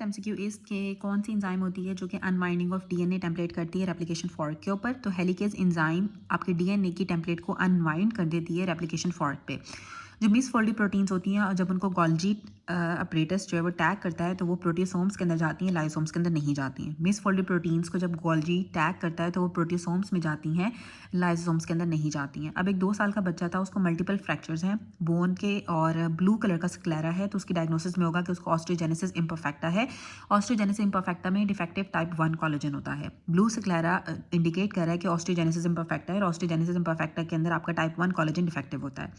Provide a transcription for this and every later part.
MCQ इस के कौन सी एंजाइम होती है जो कि अनवाइंडिंग ऑफ डीएनए टेम्पलेट करती है रेप्लिकेशन फॉर्क के ऊपर। तो हेलिकेज एंजाइम आपके डीएनए की टेम्पलेट को अनवाइंड कर देती है रेप्लिकेशन फॉर्क पे। जो मिसफोल्डेड प्रोटीन्स होती हैं और जब उनको गोल्जी अपरेटस जो है वो टैग करता है तो वो प्रोटियोसोम्स के अंदर जाती हैं, लाइसोम्स के अंदर नहीं जाती हैं। मिसफोल्डेड प्रोटीन्स को जब गोल्जी टैग करता है तो वो प्रोटियोसोम्स में जाती हैं, लाइसोम्स के अंदर नहीं जाती हैं। अब एक 2 साल का बच्चा था, उसको मल्टीपल फ्रैक्चर्स हैं बोन के और ब्लू कलर का स्क्लेरा है, तो उसकी डायग्नोसिस में होगा कि उसको ऑस्टियोजेनेसिस इम्परफेक्टा है। ऑस्टियोजेनेसिस इम्परफेक्टा में डिफेक्टिव टाइप 1 कोलेजन होता है। ब्लू स्क्लेरा इंडिकेट कर रहा है कि ऑस्टियोजेनेसिस इम्परफेक्टा है और ऑस्टियोजेनेसिस इम्परफेक्टा के अंदर आपका टाइप 1 कोलेजन डिफेक्टिव होता है।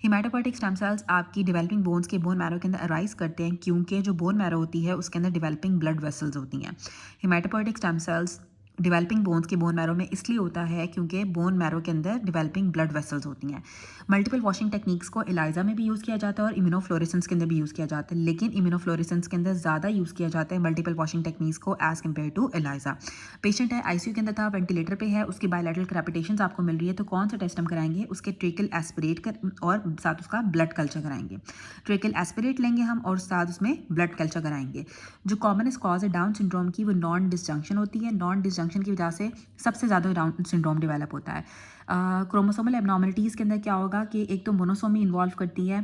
हिमेटोपोइटिक स्टेम सेल्स आपकी डेवलपिंग बोन्स के बोन मैरो के अंदर अराइज करते हैं क्योंकि जो बोन मैरो होती है उसके अंदर डेवलपिंग ब्लड वेसल्स होती हैं। Haematopoietic stem cells developing bones के बोन मैरो में इसलिए होता है क्योंकि बोन मैरो के अंदर डेवलपिंग ब्लड वेसल्स होती हैं। मल्टीपल वॉशिंग टेक्निक्स को एलाइजा में भी यूज़ किया जाता है और इम्यूनोफ्लोरेसेंस के अंदर भी यूज़ किया जाता है, लेकिन इम्यूनोफ्लोरेसेंस के अंदर ज़्यादा यूज़ किया जाता है मल्टीपल वॉशिंग टेक्निक्स को as compare to ELISA. Patient है आईसीयू के अंदर था, वेंटिलेटर पे है, उसकी बायलैटरल क्रैपिटेशंस आपको मिल रही है, तो कौन सा टेस्ट हम कराएंगे? उसके ट्रेकल एस्पिरेट कर और साथ उसका ब्लड कल्चर कराएंगे। ट्रेकल एस्पिरेट लेंगे हम और साथ उसमें ब्लड कल्चर कराएंगे। जो कॉमनेस्ट कॉज है डाउन सिंड्रोम की वो नॉन डिसजंक्शन होती है। नॉन डिसजंक्शन की वजह से सबसे ज़्यादा डाउन सिंड्रोम डेवलप होता है। क्रोमोसोमल एबनॉर्मलिटीज़ के अंदर क्या होगा कि एक तो मोनोसोमी इन्वॉल्व करती है।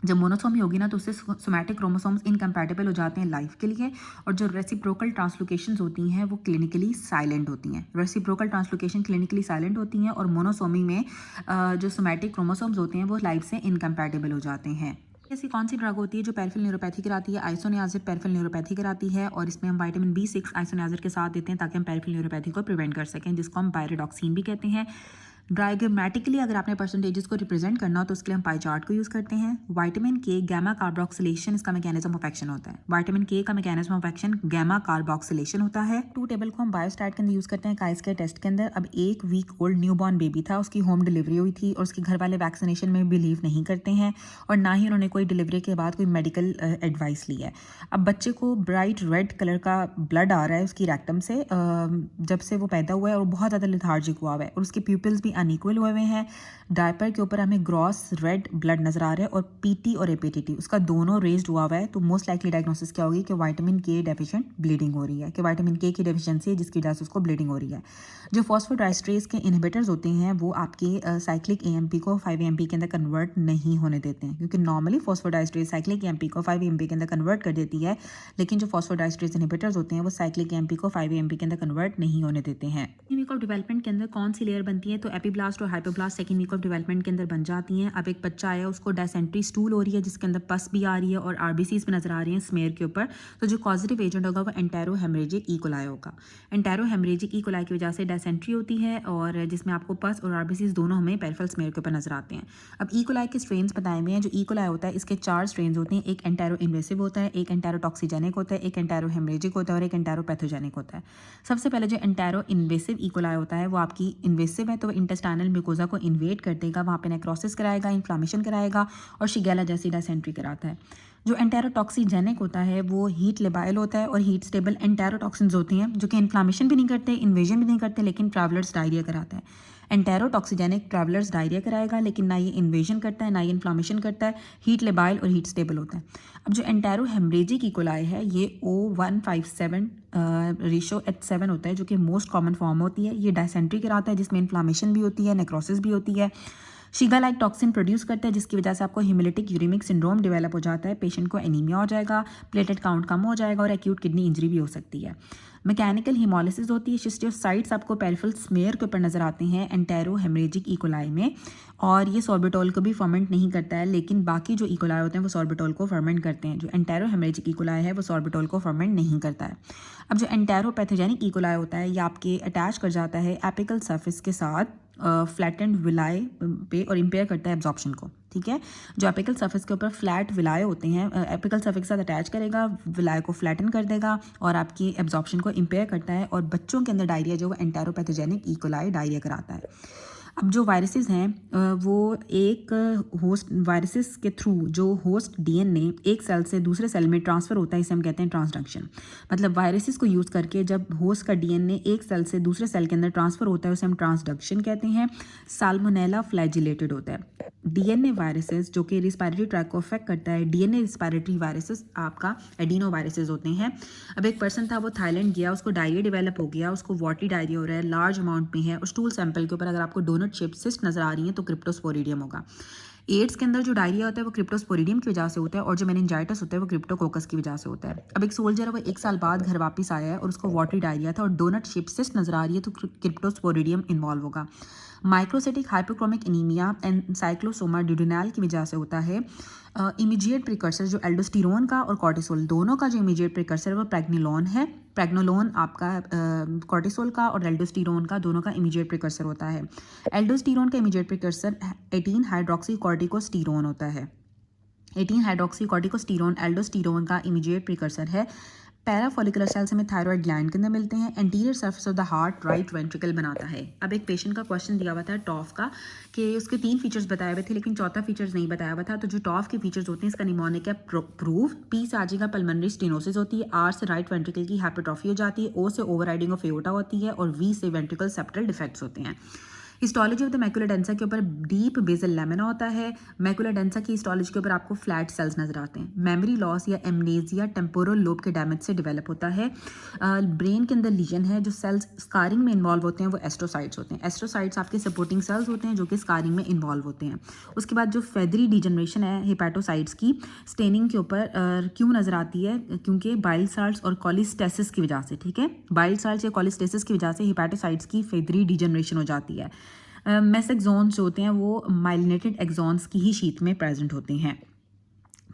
जब मोनोसोमी होगी ना तो उससे सोमैटिक क्रोमोसोम्स इनकम्पैटिबल हो जाते हैं लाइफ के लिए, और जो रेसिप्रोकल ट्रांसलोकेशंस होती हैं वो क्लिनिकली साइलेंट होती हैं। रेसिप्रोकल ट्रांसलोकेशन क्लिनिकली साइलेंट होती हैं और मोनोसोमी में जो सोमैटिक क्रोमोसोम्स होते हैं वो लाइफ से इनकम्पैटिबल हो जाते हैं। ऐसी कौन सी ड्रग होती है जो पेरिफेरल न्यूरोपैथी कराती है? आइसोनियाजिड पेरिफेरल न्यूरोपैथी कराती है और इसमें हम विटामिन B6 आइसोनियाजिड के साथ देते हैं ताकि हम पेरिफेरल न्यूरोपैथी को प्रिवेंट कर सकें, जिसको हम पायरिडॉक्सिन भी कहते हैं। डायग्रामेटिकली अगर आपने परसेंटेजेस को रिप्रेजेंट करना हो तो उसके लिए हम पाई चार्ट को यूज़ करते हैं। विटामिन के गैमा कार्बोक्सिलेशन इसका मैकेनिज्म ऑफ एक्शन होता है। विटामिन के का mechanism of action gamma carboxylation होता है। 2 टेबल को हम बायोस्टैट के अंदर यूज़ करते हैं काइस के टेस्ट के अंदर। अब 1 वीक ओल्ड न्यूबॉर्न बेबी था, उसकी होम डिलीवरी हुई थी और उसके घर वाले वैक्सीनेशन में बिलीव नहीं करते हैं और ना ही उन्होंने कोई डिलीवरी के बाद कोई मेडिकल एडवाइस ली है। अब बच्चे को ब्राइट रेड कलर का ब्लड आ रहा है उसकी रेक्टम से जब से वो पैदा हुआ है और बहुत ज़्यादा लिथार्जिक हुआ है और उसके प्यूपिल्स भी अनइक्वल हुए हुए हैं। डायपर के ऊपर हमें ग्रॉस रेड ब्लड नजर आ रहा है और पीटी और एपीटीटी उसका दोनों रेज्ड हुआ है, तो मोस्ट लाइकली डायग्नोसिस क्या होगी कि विटामिन के डेफिशिएंट ब्लीडिंग हो रही है, कि विटामिन के की डेफिशिएंसी है जिसकी वजह से उसको ब्लीडिंग हो रही है। जो फॉस्फोडाइस्ट्रेज के इनहिबिटर्स होते हैं वो आपके साइक्लिक एएमपी को 5 AMP के अंदर कन्वर्ट नहीं होने देते हैं, क्योंकि नॉर्मली फॉस्फोडाइस्ट्रेज साइक्लिक एएमपी को 5 AMP के अंदर कन्वर्ट कर देती है, लेकिन जो फॉस्फोडाइस्ट्रेज इनहिबिटर्स होते हैं वो साइक्लिक एएमपी को 5 AMP के अंदर कन्वर्ट नहीं होने देते हैं। वीक ऑफ डेवलपमेंट के अंदर कौन सी लेयर बनती है? तो एपीब्लास्ट और hypoblast second week of development के अंदर बन जाती हैं। अब एक बच्चा आया उसको डायसेंट्री स्टूल हो रही है जिसके अंदर पस भी आ रही है और आरबीसीज भी नजर आ रही हैं स्मेयर के ऊपर, तो जो पॉजिटिव एजेंट होगा वो एंटेरो हेमरेजिक ई कोलाई होगा। एंटेरो हेमरेजिक ई कोलाई की वजह से डायसेंट्री होती है और जिसमें आपको पस और आरबीसीज दोनों हमें पेरिफेरल स्मेयर के ऊपर नजर आते हैं। अब ई कोलाई के स्ट्रेन्स बताए हुए हैं। जो ई कोलाई होता है इसके 4 स्ट्रेन्स होते हैं, एक एंटेरो इन्वेसिव होता है, एक एंटेरो टॉक्सिजेनिक होता है, एक एंटेरो हेमरेजिक होता है और एक एंटेरो पैथोजेनिक होता है। सबसे पहले जो एंटेरो इन्वेसिव ई कोलाई होता है वो आपकी इन्वेसिव है, तो वो इंटेस्टाइनल म्यूकोजा को इन्वेट कर देगा, वहाँ पे नेक्रोसिस कराएगा, इन्फ्लामेशन कराएगा और शिगेला जैसी डायसेंट्री कराता है। जो एंटेरोटॉक्सिजेनिक होता है वो हीट लेबाइल होता है और हीट स्टेबल एंटेरोटॉक्सिन्स होती हैं जो कि इन्फ्लामेशन भी नहीं करते, इन्वेजन भी नहीं करते, लेकिन ट्रैवलर्स डायरिया कराता है। एंटेरोटॉक्सिजेनिक ट्रैवलर्स डायरिया कराएगा लेकिन ना ये इन्वेजन करता है ना ये इन्फ्लामेशन करता है, हीट लेबाइल और हीट स्टेबल होता है। अब जो एंटेरो हेमरेजिक ई कोलाई है ये O157 रेशो H7 होता है जो कि मोस्ट कॉमन फॉर्म होती है। ये डायसेंट्री कराता है जिसमें इन्फ्लामेशन भी होती है, नेक्रोसिस भी होती है, शीगा लाइक टॉक्सिन प्रोड्यूस करता है जिसकी वजह से आपको हिमोलिटिक यूरेमिक सिंड्रोम डेवलप हो जाता है, पेशेंट को एनीमिया हो जाएगा, प्लेटलेट काउंट कम हो जाएगा और एक्यूट किडनी इंजरी भी हो सकती है। मैकेनिकल हिमोलिसिस होती है, शिस्टियोसाइट्स आपको पेरिफेरल स्मेयर के ऊपर नजर आते हैं एंटेरो हेमरेजिक ई कोलाई में, और ये सॉर्बिटोल को भी फर्मेंट नहीं करता है, लेकिन बाकी जो ई कोलाई होते हैं वो सॉर्बिटोल को फर्मेंट करते हैं। जो एंटेरो हेमरेजिक ई कोलाई है वो सॉर्बिटोल को फर्मेंट नहीं करता है। अब जो एंटेरो पैथोजेनिक ई कोलाई होता है ये आपके अटैच कर जाता है एपिकल सर्फेस के साथ फ्लैटेंड विलाय पे और इम्पेयर करता है एब्जॉर्प्शन को, ठीक है। जो एपिकल सर्फेस के ऊपर फ्लैट विलाय होते हैं एपिकल सर्फेस के साथ अटैच करेगा, विलाय को फ्लैटन कर देगा और आपकी एब्जॉर्प्शन को इम्पेयर करता है, और बच्चों के अंदर डायरिया जो वो एंटेरोपैथोजेनिक ई कोलाई डायरिया कराता है। अब जो वायरसेस हैं वो एक होस्ट वायरसेस के थ्रू जो होस्ट डीएनए एक सेल से दूसरे सेल में ट्रांसफ़र होता है, इसे हम कहते हैं ट्रांसडक्शन। मतलब वायरसेस को यूज़ करके जब होस्ट का डीएनए एक सेल से दूसरे सेल के अंदर ट्रांसफ़र होता है, उसे हम ट्रांसडक्शन कहते हैं। साल्मोनेला फ्लैजिलेटेड होता है। डीएनए वायरसेस जो कि रिस्पायरेटरी ट्रैक को अफेक्ट करता है, डीएनए रिस्पायरेटरी वायरसेस आपका एडिनो वायरसेस होते हैं। अब एक पर्सन था, वो थाईलैंड गया, उसको डायरिया डेवलप हो गया, उसको वाटरी डायरिया हो रहा है, लार्ज अमाउंट में है, और स्टूल सैंपल के ऊपर अगर आपको डोनट शेप सिस्ट नजर आ रही है तो क्रिप्टोस्पोरिडियम होगा। एड्स के अंदर जो डायरिया होता है वो क्रिप्टोस्पोरिडियम की वजह से होता है, और जो मेनिंजाइटिस होता है वो क्रिप्टोकोकस की वजह से होता है। अब एक सोल्जर है, वो 1 साल बाद घर वापस आया है और उसको वाटरी डायरिया था और डोनट शेप सिस्ट नजर आ रही है तो क्रिप्टोस्पोरिडियम इन्वॉल्व होगा। Microcytic hypochromic anaemia and ancylostoma duodenale की वजह से होता है। इमीडिएट प्रिकर्सर जो एल्डोस्टेरोन का और कॉर्टिसोल दोनों का जो इमीडिएट प्रिकर्सर है वो प्रेग्निलोन है। प्रेग्नोलोन आपका कॉर्टिसोल का और एल्डोस्टेरोन का दोनों का इमीडिएट प्रिकर्सर होता है। एल्डोस्टेरोन का इमीडिएट प्रिकर्सर 18 हाइड्रोक्सी कॉर्टिकोस्टेरोन होता है। 18 हाइड्रोक्सी कॉर्टिकोस्टेरोन एल्डोस्टेरोन का इमीडिएट प्रिकर्सर है। पैराफोलिकुलर सेल्स हमें थायराइड ग्लैंड के अंदर मिलते हैं। Anterior surface of the heart right ventricle बनाता है। अब एक पेशेंट का क्वेश्चन दिया हुआ था टॉफ का कि उसके 3 फीचर्स बताए हुए थे लेकिन चौथा फीचर्स नहीं बताया हुआ था। तो जो टॉफ के फीचर्स होते हैं, इसका निमोनिक है प्रूफ, पी से आ जाएगा पल्मोनरी स्टेनोसिस होती है, आर से राइट वेंट्रिकल की हाइपरट्रॉफी हो जाती है, ओ से ओवरराइडिंग ऑफ एओर्टा होती है, और वी से वेंट्रिकल सेप्टल डिफेक्ट्स होते हैं। Histology of the macula densa के ऊपर डीप बेसल लैमिना होता है। मैकुला डेंसा की हिस्टोलॉजी के ऊपर आपको फ्लैट सेल्स नजर आते हैं। मेमोरी लॉस या एमनेजिया टेम्पोरल लोब के डैमेज से डेवलप होता है। ब्रेन के अंदर लीजन है, जो सेल्स स्कारिंग में इन्वॉल्व होते हैं वो एस्ट्रोसाइट्स होते हैं। एस्ट्रोसाइट्स आपके सपोर्टिंग सेल्स होते हैं जो कि स्कारिंग में इन्वॉल्व होते हैं। उसके बाद जो फेदरी डिजनरेशन है हिपैटोसाइट्स की, स्टेनिंग के ऊपर क्यों नजर आती है? क्योंकि बाइल साल्ट्स और कोलिस्टेसिस की वजह से, ठीक है, बाइल साल्ट्स या कोलिस्टेसिस की वजह से हिपैटोसाइट्स की फेदरी डिजनरेशन हो जाती है। मेसेक्सोन्स जो होते हैं वो माइलिनेटेड एक्सॉन्स की ही शीट में प्रेजेंट होते हैं,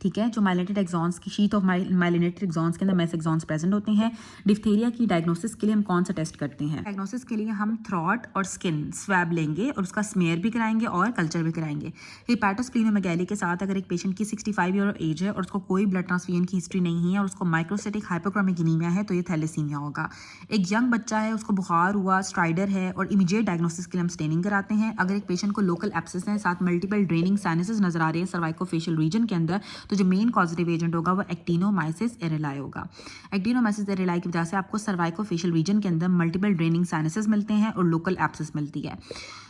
ठीक है। जो माइलिनेटेड एक्सॉन्स की शीट ऑफ माइलिनेटेड एक्सॉन्स के अंदर मेसेक्सोन्स प्रेजेंट होते हैं। डिप्थीरिया की डायग्नोसिस के लिए हम कौन सा टेस्ट करते हैं? डायग्नोसिस के लिए हम थ्रॉट और स्किन स्वैब लेंगे और उसका स्मेयर भी कराएंगे और कल्चर भी कराएंगे। हिपैटोस्प्लीनोमेगैली के साथ अगर एक पेशेंट की 65 ईयर एज है और उसको कोई ब्लड ट्रांसफ्यूजन की हिस्ट्री नहीं है और उसको माइक्रोसिटिक हाइपोक्रोमिक एनीमिया है तो ये थैलेसीमिया होगा। एक यंग बच्चा है, उसको बुखार हुआ, स्ट्राइडर है, और इमीडिएट डायग्नोसिस के लिए हम स्टेनिंग कराते हैं। अगर एक पेशेंट को लोकल एब्सेस है, साथ मल्टीपल ड्रेनिंग साइनसेस नजर आ रहे हैं सर्वाइकोफेशियल रीजन के अंदर, तो जो मेन कॉजेटिव एजेंट होगा वो एक्टिनोमाइसिस एरिलाई होगा। एक्टिनोमाइसिस एरिलाई की वजह से आपको सर्वाइकोफेशियल रीजन के अंदर मल्टीपल ड्रेनिंग साइनसेस मिलते हैं और लोकल एब्सेस मिलती है।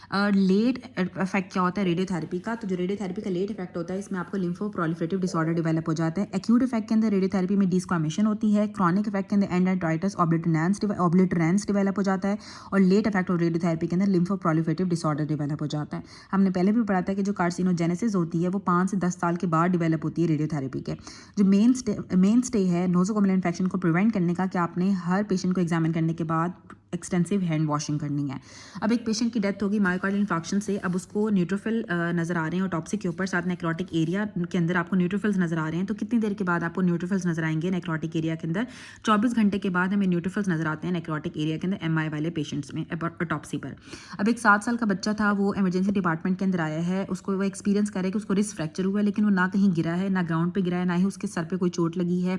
लेट इफेक्ट क्या होता है रेडियोथेरेपी का? तो जो रेडियोथेरेपी का लेट इफेक्ट होता है, इसमें आपको लिम्फोप्रोलिफरेटिव डिसऑर्डर डेवलप हो जाता है। एक्यूट इफेक्ट के अंदर रेडियोथेरेपी में डिस्क्वामेशन होती है। क्रॉनिक इफेक्ट के अंदर एंडाइटिस ऑब्लिटरेंस डेवलप हो जाता है। और लेट इफेक्ट ऑफ रेडियोथेरेपी के अंदर लिम्फोप्रोलिफरेटिव डिसऑर्डर डेवलप हो जाता है। हमने पहले भी पढ़ा था कि जो कार्सिनोजेनेसिस होती है वो 5 से 10 साल के बाद डेवलप होती है रेडियोथेरेपी के। जो मेन स्टे है नोजोकोमियल इन्फेक्शन को प्रिवेंट करने का, कि आपने हर पेशेंट को एग्जामिन करने के बाद एक्सटेंसिव हैंड वॉशिंग करनी है। अब एक पेशेंट की डेथ होगी मायोकार्डियल इंफार्क्शन से, अब उसको न्यूट्रोफिल नजर आ रहे हैं ऑटोप्सी के ऊपर, साथ नेक्रोटिक एरिया के अंदर आपको न्यूट्रोफिल्स नजर आ रहे हैं। तो कितनी देर के बाद आपको न्यूट्रोफिल्स नजर आएंगे नेक्रोटिक एरिया के अंदर? 24 घंटे के बाद हमें न्यूट्रोफिल्स नजर आते हैं नेक्रोटिक एरिया के अंदर एमआई वाले पेशेंट्स में ऑटोप्सी पर। अब एक 7 साल का बच्चा था, वो इमरजेंसी डिपार्टमेंट के अंदर आया है, उसको वो एक्सपीरियंस करे कि उसको रिस्ट फ्रैक्चर हुआ है, लेकिन वो ना कहीं गिरा है, ना ग्राउंड पे गिरा है, ना ही उसके सर पे कोई चोट लगी है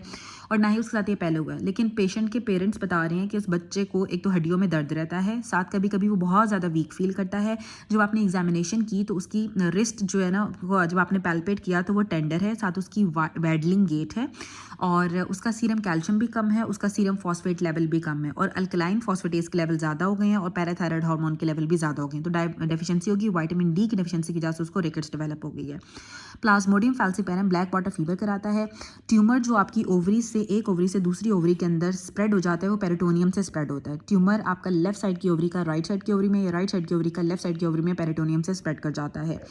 और ना ही उसके साथ ये पहले हुआ है। लेकिन पेशेंट के पेरेंट्स बता रहे हैं कि उस बच्चे को एक तो हड्डियों में दर्द रहता है, साथ कभी कभी वो बहुत ज़्यादा वीक फील करता है। जब आपने एग्जामिनेशन की तो उसकी रिस्ट जो है ना, वो जब आपने पैल्पेट किया तो वो टेंडर है, साथ उसकी वैडलिंग गेट है, और उसका सीरम कैल्शियम भी कम है, उसका सीरम फॉस्फेट लेवल भी कम है, और अल्कलाइन फॉस्फेटेज के लेवल ज़्यादा हो गए हैं, और पैराथायराइड हार्मोन के लेवल भी ज़्यादा हो गए हैं। तो डेफिशिएंसी होगी, विटामिन डी की डेफिशिएंसी की वजह से उसको रिकेट्स डेवलप हो गई है। Plasmodium falciparum black water fever कराता है। ट्यूमर जो आपकी ओवरी से एक ओवरी से दूसरी ओवरी के अंदर स्प्रेड हो जाता है, वो पेरिटोनियम से स्प्रेड होता है। ट्यूमर आपका लेफ्ट साइड की ओवरी का राइट साइड की ओवरी में, या राइट साइड की ओवरी का लेफ्ट साइड की ओवरी में पेरिटोनियम से स्प्रेड कर जाता है।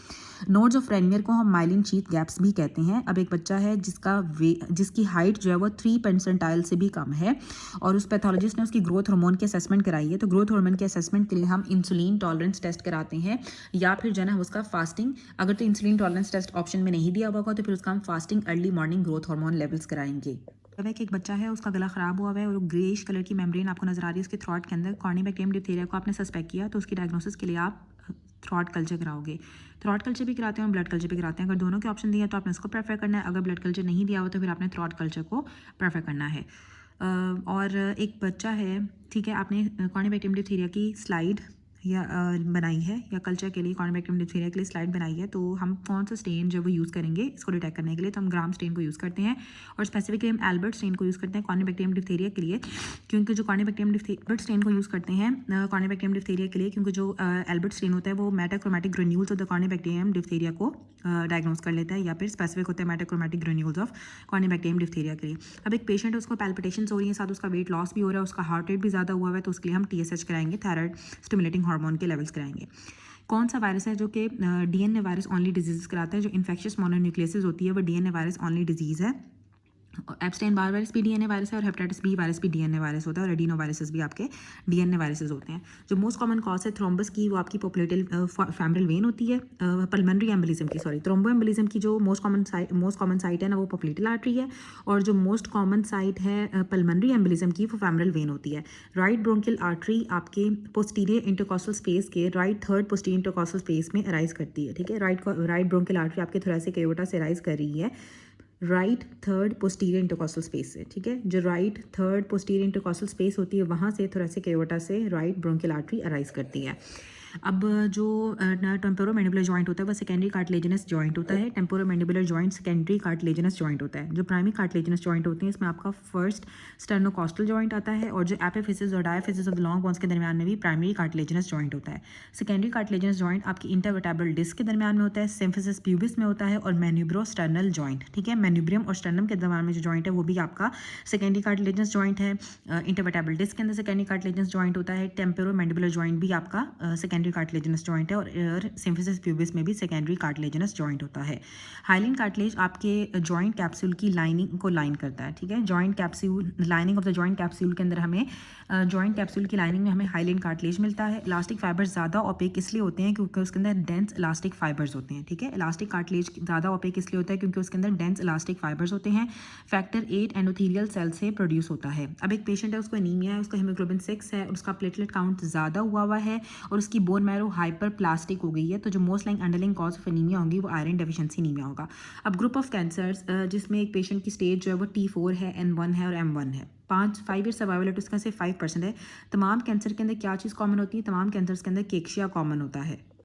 नोड्स ऑफ रेनियर को हम माइलिन शीथ गैप्स भी कहते हैं। अब एक बच्चा है जिसकी हाइट जो है वो 3 परसेंटाइल से भी कम है, और उस पैथोलॉजिस्ट ने उसकी ग्रोथ हार्मोन की असेसमेंट कराई है। तो ग्रोथ हार्मोन के असेसमेंट के लिए हम इंसुलिन टॉलरेंस टेस्ट कराते हैं, या फिर जो है ना उसका फास्टिंग, अगर तो इंसुलिन टॉलरेंस टेस्ट ऑप्शन में नहीं दिया होगा तो फिर उसका हम fasting early morning growth hormone levels कराएंगे। अब एक बच्चा है, उसका गला खराब हुआ है और ग्रेइश कलर की मेम्ब्रेन आपको नजर आ रही है उसके थ्रॉट के अंदर। कॉर्निबैक्टीरियम डिप्थीरिया को आपने सस्पेक्ट किया तो उसकी डायग्नोसिस के लिए आप थ्रॉट कल्चर कराओगे। थ्रॉट कल्चर भी कराते हैं और ब्लड कल्चर भी कराते हैं। अगर दोनों के ऑप्शन दिए हैं तो आपने उसको प्रेफर करना है, अगर ब्लड कल्चर नहीं दिया हो तो फिर आपने थ्रॉट कल्चर को प्रेफर करना है। और एक बच्चा है, ठीक है, आपने कॉर्निबैक्टीरियम डिप्थीरिया की स्लाइड या बनाई है या कल्चर के लिए कॉर्निक डिप्थीरिया के लिए स्लाइड बनाई है, तो हम कौन सा स्टेन जो वो यूज़ करेंगे इसको डिटेक्ट करने के लिए, तो हम ग्राम स्टेन को यूज़ करते हैं और स्पेसिफिकली हम एल्बर्ट स्टेन को यूज़ करते हैं कॉर्निक डिप्थीरिया के लिए, क्योंकि जो कॉर्निक एल्बर्ट स्टेन को यूज़ करते हैं कॉर्निक डिप्थीरिया के लिए, क्योंकि जो एल्बर्ट स्टेन होता है वो मेटाक्रोमैटिक ग्रेन्यूल्स ऑफ द कॉर्निक डिप्थीरिया को डायग्नोज कर लेता है, या फिर स्पेसिफिक होता है मेटाक्रोमैटिक ग्रेन्यूल्स ऑफ कॉर्निक डिप्थीरिया के लिए। अब एक पेशेंट है, उसको पैल्पिटेशंस हो रही है, साथ उसका वेट लॉस भी हो रहा है, उसका हार्ट रेट भी ज़्यादा हुआ है, तो उसके लिए हम TSH कराएंगे, थायराइड स्टिमुलेटिंग हार्मोन के लेवल्स कराएंगे। कौन सा वायरस है जो कि DNA वायरस ऑनली डिजीज कराता है, जो इन्फेक्शियस मोनोन्यूक्लियोसिस होती है वो DNA वायरस ऑनली डिजीज़ है। एप्स्टाइन बार वायरस भी DNA वायरस है और हेपेटाइटिस बी वायरस भी DNA वायरस होता है और एडिनो वायरसेस भी आपके DNA वायरसेस होते हैं। जो मोस्ट कॉमन कॉज है थ्रोम्बस की, वो आपकी पोप्लेटल फेमरल वेन होती है, पल्मोनरी एम्बोलिज्म की, सॉरी थ्रोम्बो एम्बोलिज्म की जो मोस्ट कॉमन साइट है ना वो पोप्लेटल आर्टरी है, और जो मोस्ट कॉमन साइट है पल्मोनरी एम्बोलिज्म की वो फेमरल वेन होती है। राइट ब्रोंकियल आर्टरी आपके पोस्टीरियर इंटरकॉस्टल स्पेस के right third posterior intercostal space में अराइज करती है, ठीक है। राइट ब्रोंकियल आर्टरी आपके थोरैसिक एओर्टा से अराइज कर रही है right third posterior intercostal space से, ठीक है। जो right third posterior intercostal space होती है वहाँ से थोरैसिक एओर्टा से राइट ब्रोंकियल आर्टरी अराइज करती है। अब जो टेम्पोरोमैंडिबुलर जॉइंट होता है वो सेकेंडरी कार्टिलेजिनस जॉइंट होता है। Temporomandibular joint secondary cartilaginous joint होता है। जो प्राइमरी कार्टिलेजिनस जॉइंट होते हैं इसमें आपका फर्स्ट स्टर्नोकॉस्टल जॉइंट आता है, और जो एपिफिसिस और diaphysis of the long bones के दरमियान में भी प्राइमरी कार्टिलेजिनस जॉइंट होता है। सेकेंडरी कार्टिलेजिनस जॉइंट आपकी इंटरवर्टेब्रल डिस्क के दरमियान में होता है, सिम्फिसिस प्यूबिस में होता है, और मैन्यूब्रोस्टर्नल जॉइंट, ठीक है। मैन्यूब्रियम और स्टर्नम के दरमियान में जो जॉइंट है वो भी आपका सेकेंडरी कार्टिलेजिनस जॉइंट है। इंटरवर्टेब्रल डिस्क के अंदर सेकेंडरी कार्टिलेजिनस जॉइंट होता है। टेम्पोरोमैंडिबुलर जॉइंट भी आपका सेकेंडरी कार्टिलेजिनस जॉइंट है, और सिम्फिसिस प्यूबिस में भी सेकेंडरी कार्टिलेजिनस जॉइंट होता है। हाइलिन कार्टिलेज आपके जॉइंट कैप्सूल की लाइनिंग को लाइन करता है, ठीक है। Joint capsule, lining of the joint capsule के अंदर हमें जॉइंट कैप्सूल की लाइनिंग में हमें हाइलिन कार्टिलेज मिलता है। इलास्टिक फाइबर्स ज़्यादा ओपेक इसलिए होते हैं क्योंकि उसके अंदर डेंस इलास्टिक फाइबर्स होते हैं, ठीक है। इलास्टिक कार्टिलेज ज़्यादा ओपेक इसलिए होता है क्योंकि उसके अंदर डेंस इलास्टिक फाइबर्स होते हैं। फैक्टर 8 एंडोथेलियल सेल से प्रोड्यूस होता है। अब एक पेशेंट है, उसको एनीमिया है, उसका हीमोग्लोबिन 6 है, उसका प्लेटलेट काउंट ज़्यादा हुआ है, और उसकी बोन मैरो हाइपर प्लास्टिक हो गई है, तो जो most like underlying cause of anaemia होगी वो आयरन डेफिशिएंसी एनीमिया होगा। अब ग्रुप ऑफ कैंसर्स जिसमें एक पेशेंट की स्टेज जो है वो T4 है, N1 है और M1 है। 5 ईयर सर्वाइवल रेट उसका सिर्फ 5% है। तमाम कैंसर के अंदर क्या चीज़ कॉमन होती है? तमाम कैंसर्स के अंदर केक्शिया कॉमन होता है।